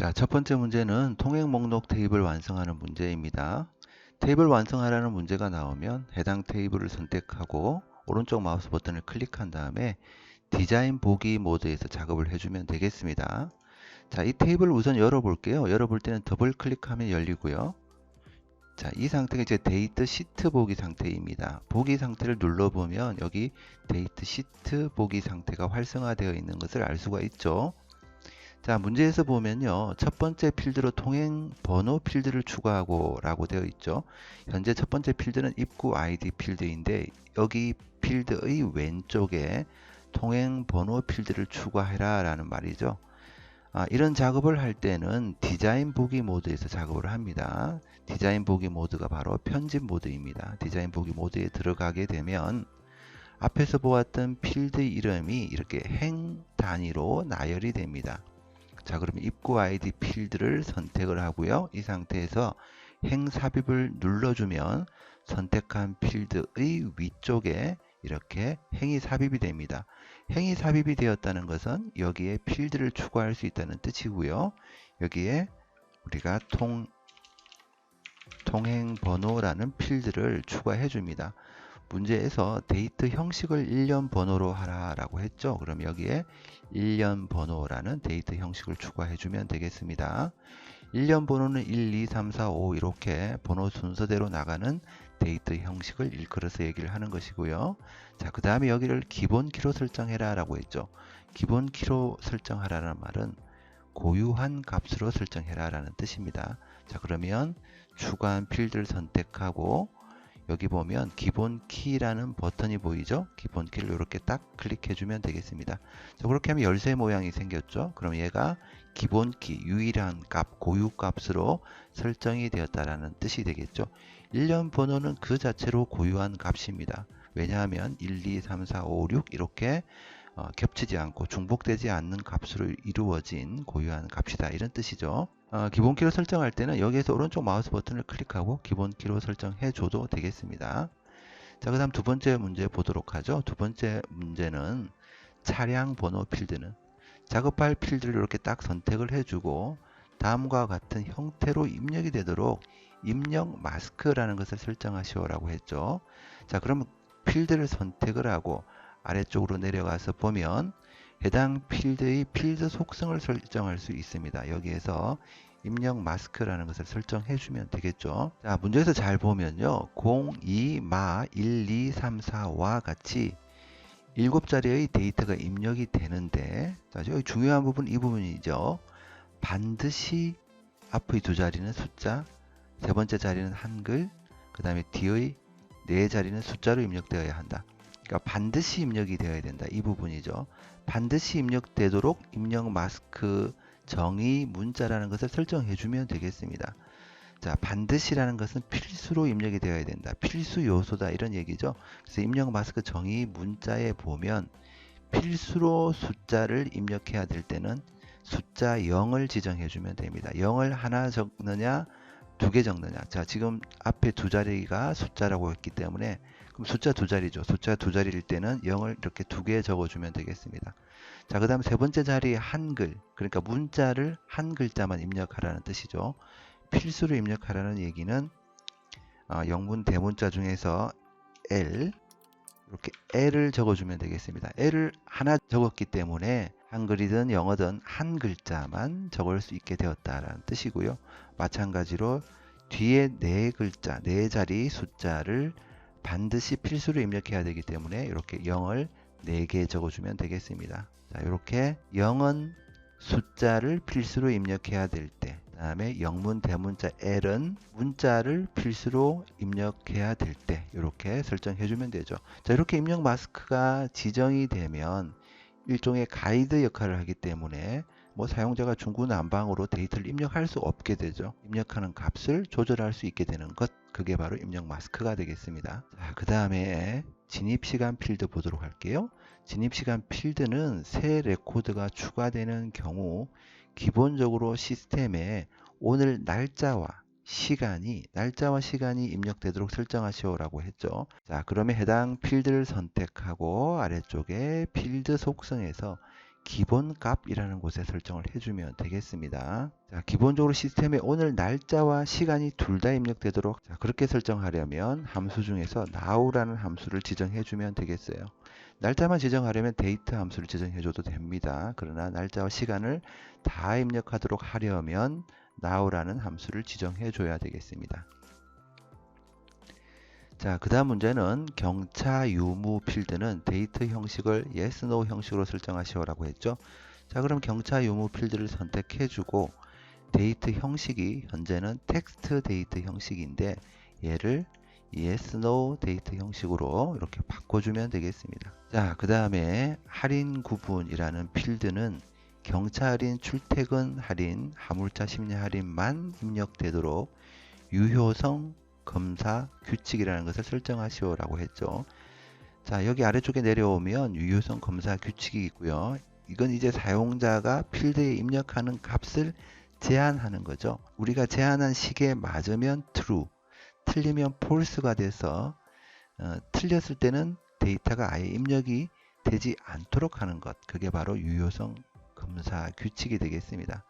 자, 첫 번째 문제는 통행 목록 테이블 완성하는 문제입니다. 테이블 완성하라는 문제가 나오면 해당 테이블을 선택하고 오른쪽 마우스 버튼을 클릭한 다음에 디자인 보기 모드에서 작업을 해주면 되겠습니다. 자, 이 테이블을 우선 열어볼게요. 열어볼 때는 더블 클릭하면 열리고요. 자, 이 상태가 이제 데이트 시트 보기 상태입니다. 보기 상태를 눌러보면 여기 데이트 시트 보기 상태가 활성화되어 있는 것을 알 수가 있죠. 자, 문제에서 보면요. 첫 번째 필드로 통행 번호 필드를 추가하고 라고 되어 있죠. 현재 첫 번째 필드는 입구 아이디 필드인데 여기 필드의 왼쪽에 통행 번호 필드를 추가해라 라는 말이죠. 이런 작업을 할 때는 디자인 보기 모드에서 작업을 합니다. 디자인 보기 모드가 바로 편집 모드입니다. 디자인 보기 모드에 들어가게 되면 앞에서 보았던 필드 이름이 이렇게 행 단위로 나열이 됩니다. 자, 그러면 입구 아이디 필드를 선택을 하고요. 이 상태에서 행 삽입을 눌러주면 선택한 필드의 위쪽에 이렇게 행이 삽입이 됩니다. 행이 삽입이 되었다는 것은 여기에 필드를 추가할 수 있다는 뜻이고요. 여기에 우리가 통행 번호라는 필드를 추가해 줍니다. 문제에서 데이트 형식을 일련 번호로 하라라고 했죠. 그럼 여기에 일련 번호라는 데이트 형식을 추가해 주면 되겠습니다. 일련 번호는 1, 2, 3, 4, 5 이렇게 번호 순서대로 나가는 데이트 형식을 일컬어서 얘기를 하는 것이고요. 자, 그 다음에 여기를 기본 키로 설정해라 라고 했죠. 기본 키로 설정하라는 말은 고유한 값으로 설정해라 라는 뜻입니다. 자, 그러면 추가한 필드를 선택하고 여기 보면 기본 키라는 버튼이 보이죠? 기본 키를 이렇게 딱 클릭해 주면 되겠습니다. 자, 그렇게 하면 열쇠 모양이 생겼죠? 그럼 얘가 기본 키, 유일한 값, 고유 값으로 설정이 되었다라는 뜻이 되겠죠? 일련 번호는 그 자체로 고유한 값입니다. 왜냐하면 1, 2, 3, 4, 5, 6 이렇게 겹치지 않고 중복되지 않는 값으로 이루어진 고유한 값이다. 이런 뜻이죠. 기본키로 설정할 때는 여기에서 오른쪽 마우스 버튼을 클릭하고 기본키로 설정해 줘도 되겠습니다. 자, 그 다음 두 번째 문제 보도록 하죠. 두 번째 문제는 차량 번호 필드는 작업할 필드를 이렇게 딱 선택을 해주고 다음과 같은 형태로 입력이 되도록 입력 마스크라는 것을 설정하시오라고 했죠. 자, 그러면 필드를 선택을 하고 아래쪽으로 내려가서 보면 해당 필드의 필드 속성을 설정할 수 있습니다. 여기에서 입력 마스크라는 것을 설정해 주면 되겠죠. 자, 문제에서 잘 보면요. 0, 2, 마, 1, 2, 3, 4와 같이 7자리의 데이터가 입력이 되는데, 자, 여기 중요한 부분 이 부분이죠. 반드시 앞의 두 자리는 숫자, 세 번째 자리는 한글, 그 다음에 뒤의 네 자리는 숫자로 입력되어야 한다. 그러니까 반드시 입력이 되어야 된다. 이 부분이죠. 반드시 입력되도록 입력 마스크 정의 문자라는 것을 설정해 주면 되겠습니다. 자, 반드시라는 것은 필수로 입력이 되어야 된다. 필수 요소다. 이런 얘기죠. 그래서 입력 마스크 정의 문자에 보면 필수로 숫자를 입력해야 될 때는 숫자 0을 지정해 주면 됩니다. 0을 하나 적느냐, 두 개 적느냐. 자, 지금 앞에 두 자리가 숫자라고 했기 때문에 그럼 숫자 두 자리죠. 숫자 두 자리일 때는 0을 이렇게 두 개 적어주면 되겠습니다. 자, 그 다음 세 번째 자리에 한글, 그러니까 문자를 한 글자만 입력하라는 뜻이죠. 필수로 입력하라는 얘기는 영문 대문자 중에서 L, 이렇게 L을 적어주면 되겠습니다. L을 하나 적었기 때문에 한글이든 영어든 한 글자만 적을 수 있게 되었다라는 뜻이고요. 마찬가지로 뒤에 네 글자, 네 자리 숫자를 반드시 필수로 입력해야 되기 때문에 이렇게 0을 4개 적어주면 되겠습니다. 자, 이렇게 0은 숫자를 필수로 입력해야 될 때, 그 다음에 영문 대문자 L은 문자를 필수로 입력해야 될 때 이렇게 설정해 주면 되죠. 자, 이렇게 입력 마스크가 지정이 되면 일종의 가이드 역할을 하기 때문에 사용자가 중구난방으로 데이터를 입력할 수 없게 되죠. 입력하는 값을 조절할 수 있게 되는 것, 그게 바로 입력 마스크가 되겠습니다. 자, 그 다음에 진입시간 필드 보도록 할게요. 진입시간 필드는 새 레코드가 추가되는 경우 기본적으로 시스템에 오늘 날짜와 시간이 입력되도록 설정하시오라고 했죠. 자, 그러면 해당 필드를 선택하고 아래쪽에 필드 속성에서 기본 값이라는 곳에 설정을 해주면 되겠습니다. 자, 기본적으로 시스템에 오늘 날짜와 시간이 둘 다 입력되도록 그렇게 설정하려면 함수 중에서 now라는 함수를 지정해주면 되겠어요. 날짜만 지정하려면 date 함수를 지정해줘도 됩니다. 그러나 날짜와 시간을 다 입력하도록 하려면 now라는 함수를 지정해줘야 되겠습니다. 자, 그 다음 문제는 경차 유무 필드는 데이트 형식을 yes, no 형식으로 설정하시오라고 했죠. 자, 그럼 경차 유무 필드를 선택해주고 데이트 형식이 현재는 텍스트 데이트 형식인데 얘를 yes, no 데이트 형식으로 이렇게 바꿔주면 되겠습니다. 자, 그 다음에 할인 구분이라는 필드는 경차 할인, 출퇴근 할인, 화물차 심야 할인만 입력되도록 유효성 검사 규칙이라는 것을 설정하시오라고 했죠. 자, 여기 아래쪽에 내려오면 유효성 검사 규칙이 있고요. 이건 이제 사용자가 필드에 입력하는 값을 제한하는 거죠. 우리가 제한한 시계에 맞으면 true, 틀리면 false가 돼서 틀렸을 때는 데이터가 아예 입력이 되지 않도록 하는 것. 그게 바로 유효성 검사 규칙이 되겠습니다.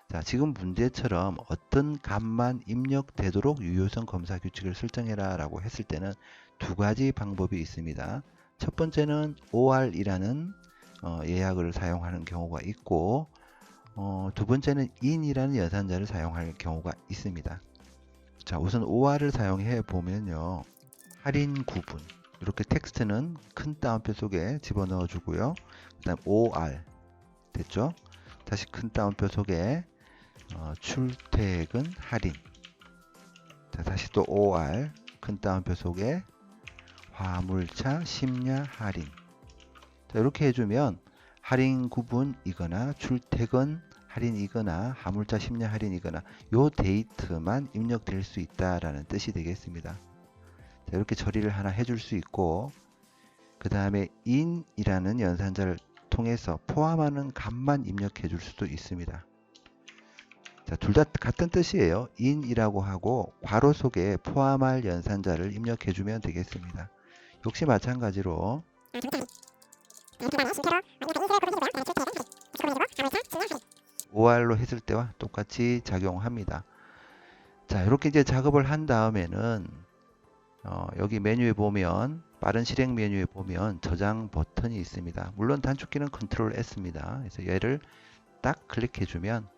자, 지금 문제처럼 어떤 값만 입력되도록 유효성 검사 규칙을 설정해라 라고 했을 때는 두 가지 방법이 있습니다. 첫 번째는 OR이라는 예약을 사용하는 경우가 있고 두 번째는 in이라는 연산자를 사용할 경우가 있습니다. 자, 우선 OR을 사용해 보면요. 할인 구분 이렇게 텍스트는 큰 따옴표 속에 집어넣어 주고요. 그 다음 OR 됐죠? 다시 큰 따옴표 속에 출퇴근 할인. 자, 다시 또 OR 큰 따옴표 속에 화물차 심야 할인. 자, 이렇게 해주면 할인 구분이거나 출퇴근 할인이거나 화물차 심야 할인이거나 요 데이트만 입력될 수 있다라는 뜻이 되겠습니다. 자, 이렇게 처리를 하나 해줄 수 있고 그 다음에 in이라는 연산자를 통해서 포함하는 값만 입력해 줄 수도 있습니다. 자, 둘 다 같은 뜻이에요. in이라고 하고 괄호 속에 포함할 연산자를 입력해 주면 되겠습니다. 역시 마찬가지로 OR로 했을 때와 똑같이 작용합니다. 자, 이렇게 이제 작업을 한 다음에는 여기 메뉴에 보면 빠른 실행 메뉴에 보면 저장 버튼이 있습니다. 물론 단축키는 Ctrl S입니다. 그래서 얘를 딱 클릭해 주면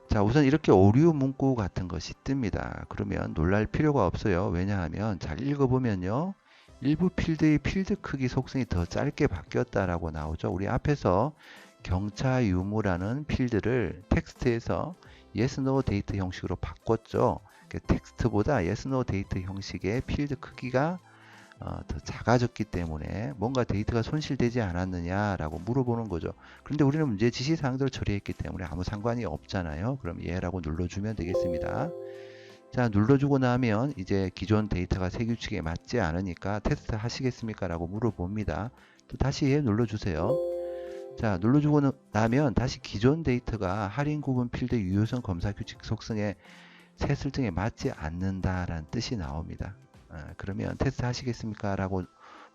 자, 우선 이렇게 오류 문구 같은 것이 뜹니다. 그러면 놀랄 필요가 없어요. 왜냐하면 잘 읽어보면요. 일부 필드의 필드 크기 속성이 더 짧게 바뀌었다라고 나오죠. 우리 앞에서 경차 유무라는 필드를 텍스트에서 yes, no 데이트 형식으로 바꿨죠. 텍스트보다 yes, no 데이트 형식의 필드 크기가 더 작아졌기 때문에 뭔가 데이터가 손실되지 않았느냐라고 물어보는 거죠. 그런데 우리는 문제 지시사항들을 처리했기 때문에 아무 상관이 없잖아요. 그럼 예라고 눌러주면 되겠습니다. 자, 눌러주고 나면 이제 기존 데이터가 새 규칙에 맞지 않으니까 테스트 하시겠습니까? 라고 물어봅니다. 또 다시 예 눌러주세요. 자, 눌러주고 나면 다시 기존 데이터가 할인 구분 필드 유효성 검사 규칙 속성에 새 설정에 맞지 않는다라는 뜻이 나옵니다. 그러면 테스트 하시겠습니까? 라고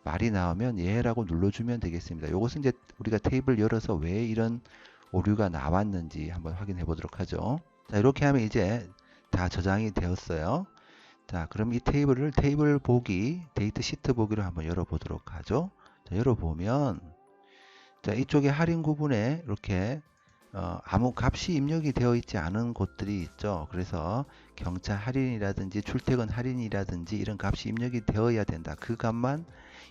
말이 나오면 예 라고 눌러주면 되겠습니다. 이것은 이제 우리가 테이블 열어서 왜 이런 오류가 나왔는지 한번 확인해 보도록 하죠. 자, 이렇게 하면 이제 다 저장이 되었어요. 자, 그럼 이 테이블을 테이블 보기, 데이트 시트 보기로 한번 열어보도록 하죠. 자, 열어보면 자, 이쪽에 할인 구분에 이렇게 아무 값이 입력이 되어 있지 않은 곳들이 있죠. 그래서 경차 할인이라든지 출퇴근 할인이라든지 이런 값이 입력이 되어야 된다. 그 값만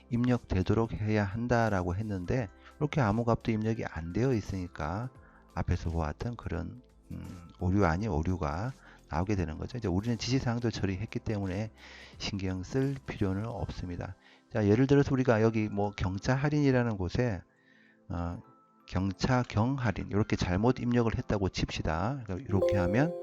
입력되도록 해야 한다라고 했는데 이렇게 아무 값도 입력이 안 되어 있으니까 앞에서 보았던 그런 오류 아닌 오류가 나오게 되는 거죠. 이제 우리는 지시사항도 처리했기 때문에 신경 쓸 필요는 없습니다. 자, 예를 들어서 우리가 여기 뭐 경차 할인이라는 곳에 경차 경할인 이렇게 잘못 입력을 했다고 칩시다. 이렇게 하면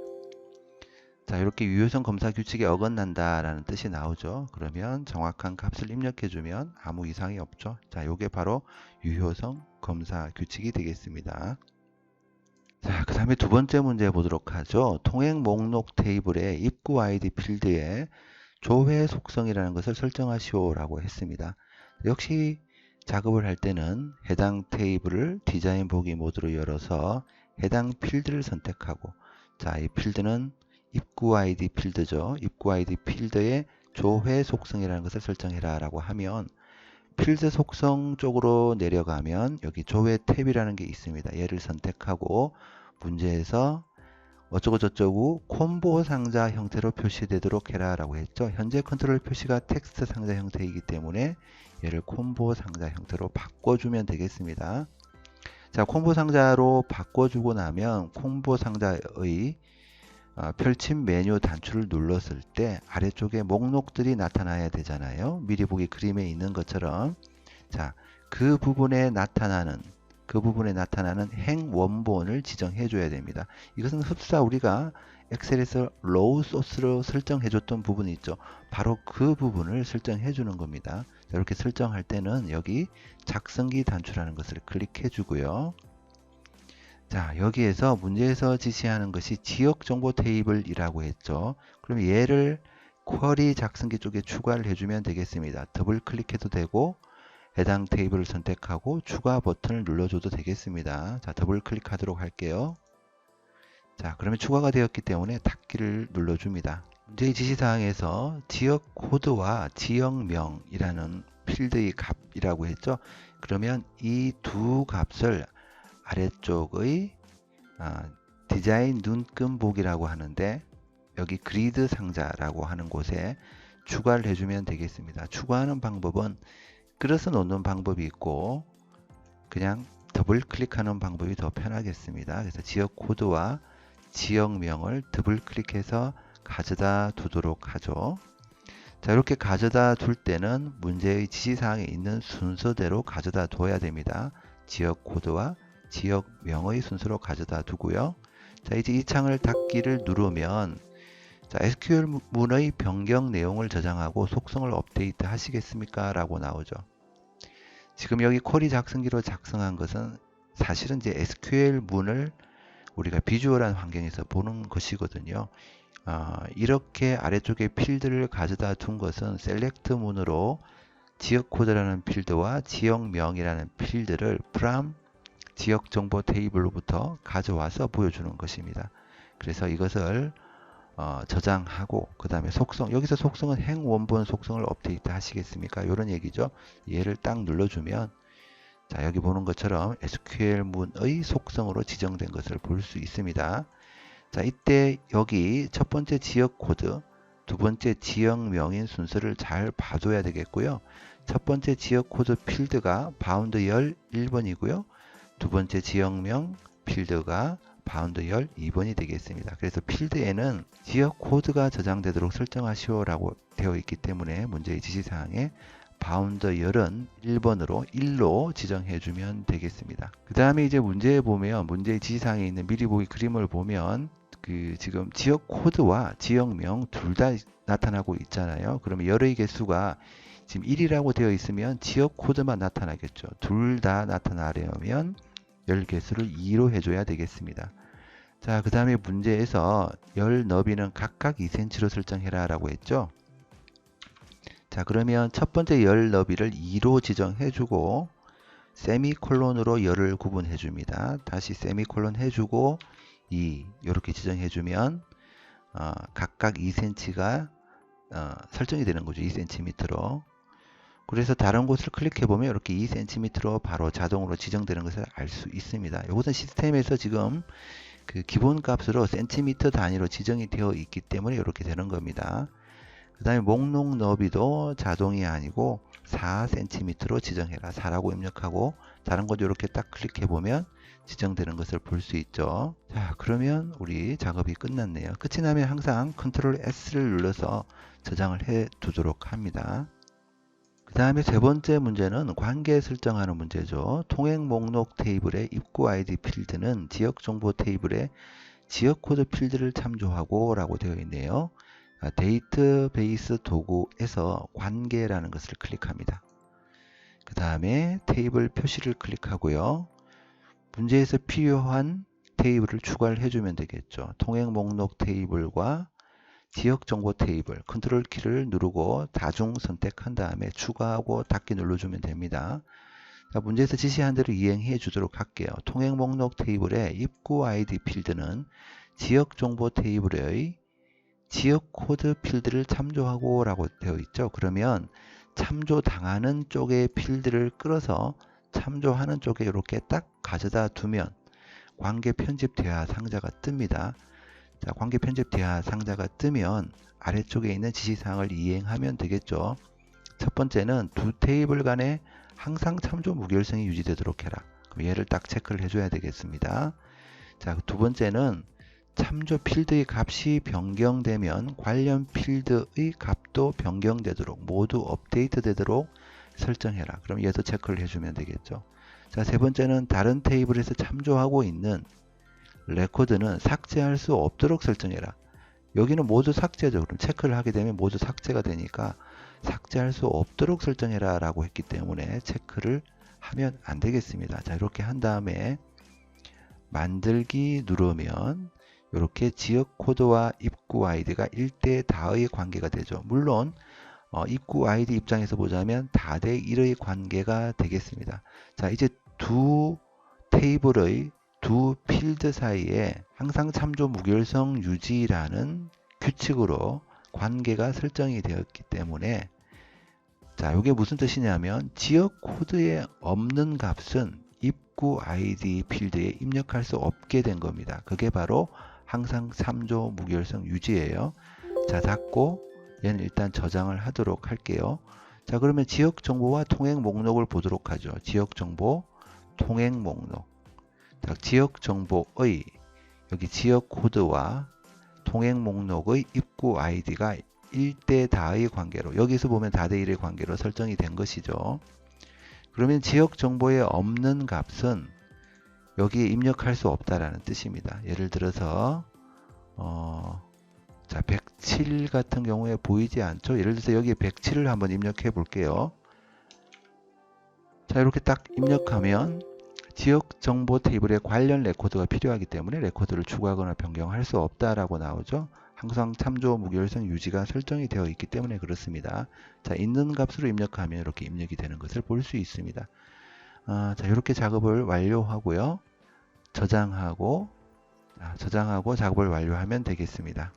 자, 이렇게 유효성 검사 규칙에 어긋난다라는 뜻이 나오죠. 그러면 정확한 값을 입력해 주면 아무 이상이 없죠. 자, 요게 바로 유효성 검사 규칙이 되겠습니다. 자, 그 다음에 두 번째 문제 보도록 하죠. 통행 목록 테이블의 입구 아이디 필드에 조회 속성이라는 것을 설정하시오라고 했습니다. 역시 작업을 할 때는 해당 테이블을 디자인 보기 모드로 열어서 해당 필드를 선택하고, 자, 이 필드는 입구 아이디 필드죠. 입구 아이디 필드의 조회 속성이라는 것을 설정해라 라고 하면, 필드 속성 쪽으로 내려가면 여기 조회 탭이라는 게 있습니다. 얘를 선택하고 문제에서 어쩌고 저쩌고 콤보 상자 형태로 표시되도록 해라 라고 했죠. 현재 컨트롤 표시가 텍스트 상자 형태이기 때문에 얘를 콤보 상자 형태로 바꿔주면 되겠습니다. 자, 콤보 상자로 바꿔주고 나면 콤보 상자의 펼침 메뉴 단추를 눌렀을 때 아래쪽에 목록들이 나타나야 되잖아요. 미리 보기 그림에 있는 것처럼. 자, 그 부분에 나타나는 행 원본을 지정해 줘야 됩니다. 이것은 흡사 우리가 엑셀에서 로우 소스로 설정해 줬던 부분이 있죠. 바로 그 부분을 설정해 주는 겁니다. 자, 이렇게 설정할 때는 여기 작성기 단추라는 것을 클릭해 주고요. 자, 여기에서 문제에서 지시하는 것이 지역 정보 테이블이라고 했죠. 그럼 얘를 쿼리 작성기 쪽에 추가를 해주면 되겠습니다. 더블 클릭해도 되고 해당 테이블을 선택하고 추가 버튼을 눌러줘도 되겠습니다. 자, 더블 클릭하도록 할게요. 자, 그러면 추가가 되었기 때문에 닫기를 눌러줍니다. 문제의 지시사항에서 지역 코드와 지역명이라는 필드의 값이라고 했죠. 그러면 이 두 값을 아래쪽의 디자인 눈금 보기라고 하는데, 여기 그리드 상자라고 하는 곳에 추가를 해주면 되겠습니다. 추가하는 방법은 끌어서 놓는 방법이 있고 그냥 더블 클릭하는 방법이 더 편하겠습니다. 그래서 지역 코드와 지역명을 더블 클릭해서 가져다 두도록 하죠. 자, 이렇게 가져다 둘 때는 문제의 지시사항에 있는 순서대로 가져다 둬야 됩니다. 지역 코드와 지역명의 순서로 가져다 두고요. 자, 이제 이 창을 닫기를 누르면, 자, SQL 문의 변경 내용을 저장하고 속성을 업데이트 하시겠습니까? 라고 나오죠. 지금 여기 쿼리 작성기로 작성한 것은 사실은 이제 SQL 문을 우리가 비주얼한 환경에서 보는 것이거든요. 이렇게 아래쪽에 필드를 가져다 둔 것은 셀렉트 문으로 지역 코드라는 필드와 지역명이라는 필드를 from 지역 정보 테이블로부터 가져와서 보여주는 것입니다. 그래서 이것을 저장하고 그 다음에 속성, 여기서 속성은 행 원본 속성을 업데이트 하시겠습니까? 이런 얘기죠. 얘를 딱 눌러주면, 자, 여기 보는 것처럼 SQL 문의 속성으로 지정된 것을 볼 수 있습니다. 자, 이때 여기 첫 번째 지역 코드, 두 번째 지역명인 순서를 잘 봐줘야 되겠고요. 첫 번째 지역 코드 필드가 바운드 열 1번이고요. 두 번째 지역명 필드가 바운드 열 2번이 되겠습니다. 그래서 필드에는 지역 코드가 저장되도록 설정하시오 라고 되어 있기 때문에 문제의 지시사항에 바운드 열은 1번으로 1로 지정해 주면 되겠습니다. 그 다음에 이제 문제에 보면 문제의 지시사항에 있는 미리 보기 그림을 보면 지금 지역 코드와 지역명 둘 다 나타나고 있잖아요. 그러면 열의 개수가 지금 1이라고 되어 있으면 지역 코드만 나타나겠죠. 둘 다 나타나려면 열 개수를 2로 해줘야 되겠습니다. 자, 그 다음에 문제에서 열 너비는 각각 2cm로 설정해라 라고 했죠. 자, 그러면 첫 번째 열 너비를 2로 지정해주고 세미콜론으로 열을 구분해 줍니다. 다시 세미콜론 해주고 2 이렇게 지정해주면 각각 2cm가 설정이 되는 거죠. 2cm로. 그래서 다른 곳을 클릭해 보면 이렇게 2cm로 바로 자동으로 지정되는 것을 알 수 있습니다. 이것은 시스템에서 지금 그 기본 값으로 센티미터 단위로 지정이 되어 있기 때문에 이렇게 되는 겁니다. 그 다음에 목록 너비도 자동이 아니고 4cm로 지정해라. 4라고 입력하고 다른 곳 이렇게 딱 클릭해 보면 지정되는 것을 볼 수 있죠. 자, 그러면 우리 작업이 끝났네요. 끝이 나면 항상 컨트롤 S를 눌러서 저장을 해 두도록 합니다. 그 다음에 세 번째 문제는 관계 설정하는 문제죠. 통행 목록 테이블의 입구 아이디 필드는 지역 정보 테이블의 지역 코드 필드를 참조하고 라고 되어 있네요. 데이터베이스 도구에서 관계라는 것을 클릭합니다. 그 다음에 테이블 표시를 클릭하고요. 문제에서 필요한 테이블을 추가를 해주면 되겠죠. 통행 목록 테이블과 지역 정보 테이블 컨트롤 키를 누르고 다중 선택한 다음에 추가하고 닫기 눌러주면 됩니다. 자, 문제에서 지시한 대로 이행해 주도록 할게요. 통행 목록 테이블의 입구 아이디 필드는 지역 정보 테이블의 지역 코드 필드를 참조하고 라고 되어 있죠. 그러면 참조당하는 쪽의 필드를 끌어서 참조하는 쪽에 이렇게 딱 가져다 두면 관계 편집 대화 상자가 뜹니다. 자, 관계 편집 대화 상자가 뜨면 아래쪽에 있는 지시사항을 이행하면 되겠죠. 첫 번째는 두 테이블 간에 항상 참조 무결성이 유지되도록 해라. 그럼 얘를 딱 체크를 해줘야 되겠습니다. 자, 두 번째는 참조 필드의 값이 변경되면 관련 필드의 값도 변경되도록 모두 업데이트 되도록 설정해라. 그럼 얘도 체크를 해주면 되겠죠. 자, 세 번째는 다른 테이블에서 참조하고 있는 레코드는 삭제할 수 없도록 설정해라. 여기는 모두 삭제죠. 그럼 체크를 하게 되면 모두 삭제가 되니까 삭제할 수 없도록 설정해라 라고 했기 때문에 체크를 하면 안 되겠습니다. 자, 이렇게 한 다음에 만들기 누르면 이렇게 지역 코드와 입구 아이디가 1대 다의 관계가 되죠. 물론 입구 아이디 입장에서 보자면 다 대 1의 관계가 되겠습니다. 자, 이제 두 테이블의 두 필드 사이에 항상 참조 무결성 유지라는 규칙으로 관계가 설정이 되었기 때문에 자, 이게 무슨 뜻이냐면 지역 코드에 없는 값은 입구 아이디 필드에 입력할 수 없게 된 겁니다. 그게 바로 항상 참조 무결성 유지예요. 자, 닫고 얘는 일단 저장을 하도록 할게요. 자, 그러면 지역 정보와 통행 목록을 보도록 하죠. 지역 정보, 통행 목록. 자, 지역 정보의 여기 지역 코드와 통행 목록의 입구 아이디가 1대 다의 관계로, 여기서 보면 다 대 1의 관계로 설정이 된 것이죠. 그러면 지역 정보에 없는 값은 여기에 입력할 수 없다라는 뜻입니다. 예를 들어서 자, 107 같은 경우에 보이지 않죠? 예를 들어서 여기에 107을 한번 입력해 볼게요. 자, 이렇게 딱 입력하면 지역 정보 테이블에 관련 레코드가 필요하기 때문에 레코드를 추가하거나 변경할 수 없다라고 나오죠. 항상 참조 무결성 유지가 설정이 되어 있기 때문에 그렇습니다. 자, 있는 값으로 입력하면 이렇게 입력이 되는 것을 볼 수 있습니다. 자, 이렇게 작업을 완료하고요. 저장하고 작업을 완료하면 되겠습니다.